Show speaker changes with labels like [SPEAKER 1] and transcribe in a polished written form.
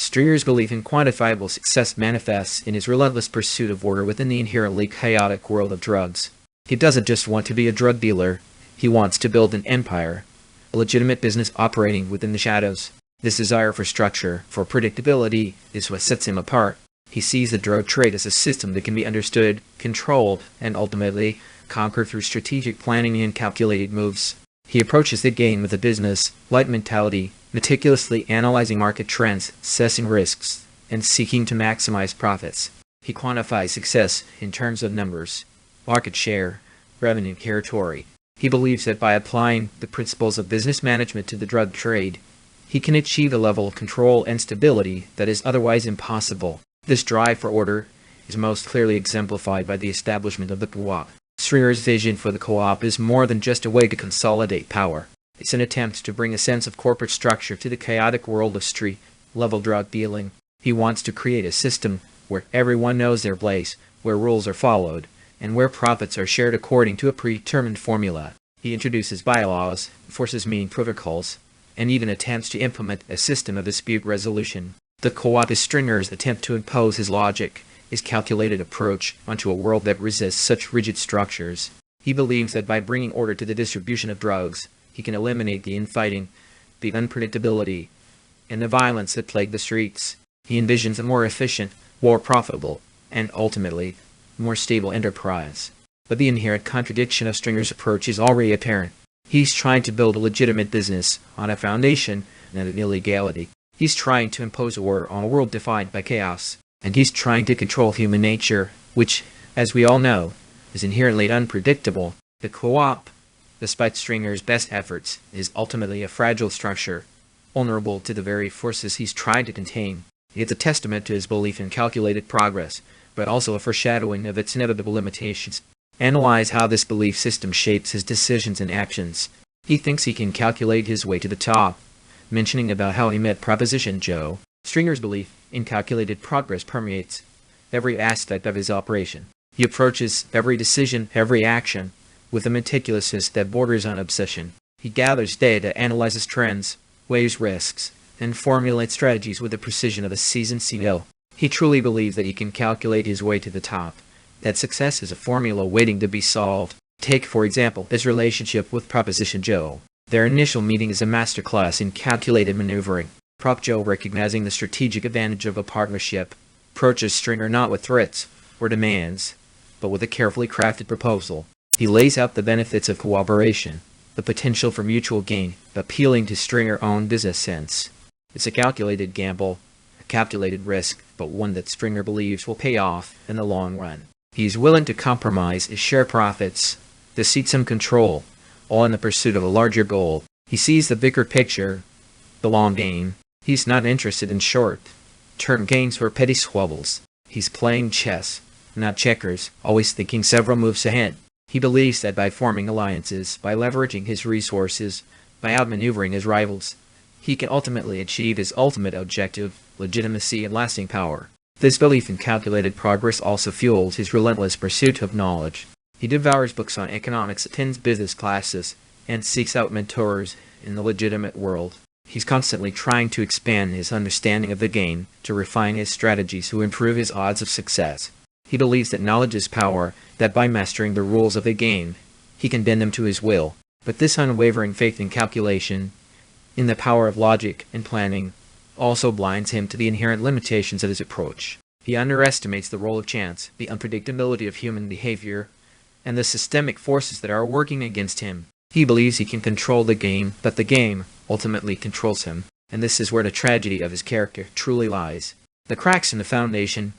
[SPEAKER 1] Stringer's belief in quantifiable success manifests in his relentless pursuit of order within the inherently chaotic world of drugs. He doesn't just want to be a drug dealer, he wants to build an empire, a legitimate business operating within the shadows. This desire for structure, for predictability, is what sets him apart. He sees the drug trade as a system that can be understood, controlled, and ultimately conquered through strategic planning and calculated moves. He approaches the game with a business-like mentality, meticulously analyzing market trends, assessing risks, and seeking to maximize profits. He quantifies success in terms of numbers, market share, revenue, territory. He believes that by applying the principles of business management to the drug trade, he can achieve a level of control and stability that is otherwise impossible. This drive for order is most clearly exemplified by the establishment of the co-op. Stringer's vision for the co-op is more than just a way to consolidate power. It's an attempt to bring a sense of corporate structure to the chaotic world of street-level drug dealing. He wants to create a system where everyone knows their place, where rules are followed, and where profits are shared according to a predetermined formula. He introduces bylaws, enforces meeting protocols, and even attempts to implement a system of dispute resolution. The co-op is Stringer's attempt to impose his logic, his calculated approach, onto a world that resists such rigid structures. He believes that by bringing order to the distribution of drugs, he can eliminate the infighting, the unpredictability, and the violence that plague the streets. He envisions a more efficient, more profitable, and ultimately, more stable enterprise. But the inherent contradiction of Stringer's approach is already apparent. He's trying to build a legitimate business on a foundation and an illegality. He's trying to impose order on a world defined by chaos. And he's trying to control human nature, which, as we all know, is inherently unpredictable. The co-op, despite Stringer's best efforts, is ultimately a fragile structure, vulnerable to the very forces he's trying to contain. It's a testament to his belief in calculated progress, but also a foreshadowing of its inevitable limitations. Analyze how this belief system shapes his decisions and actions. He thinks he can calculate his way to the top, mentioning about how he met Proposition Joe. Stringer's belief in calculated progress permeates every aspect of his operation. He approaches every decision, every action, with a meticulousness that borders on obsession. He gathers data, analyzes trends, weighs risks, and formulates strategies with the precision of a seasoned CEO. He truly believes that he can calculate his way to the top, that success is a formula waiting to be solved. Take, for example, his relationship with Proposition Joe. Their initial meeting is a masterclass in calculated maneuvering. Prop Joe, recognizing the strategic advantage of a partnership, approaches Stringer not with threats or demands, but with a carefully crafted proposal. He lays out the benefits of cooperation, the potential for mutual gain, appealing to Stringer's own business sense. It's a calculated gamble, a calculated risk, but one that Stringer believes will pay off in the long run. He's willing to compromise his share profits, to seek some control, all in the pursuit of a larger goal. He sees the bigger picture, the long game. He's not interested in short-term gains or petty squabbles. He's playing chess, not checkers, always thinking several moves ahead. He believes that by forming alliances, by leveraging his resources, by outmaneuvering his rivals, he can ultimately achieve his ultimate objective, legitimacy and lasting power. This belief in calculated progress also fuels his relentless pursuit of knowledge. He devours books on economics, attends business classes, and seeks out mentors in the legitimate world. He's constantly trying to expand his understanding of the game, to refine his strategies to improve his odds of success. He believes that knowledge is power, that by mastering the rules of the game, he can bend them to his will. But this unwavering faith in calculation, in the power of logic and planning, also blinds him to the inherent limitations of his approach. He underestimates the role of chance, the unpredictability of human behavior, and the systemic forces that are working against him. He believes he can control the game, but the game ultimately controls him, and this is where the tragedy of his character truly lies. The cracks in the foundation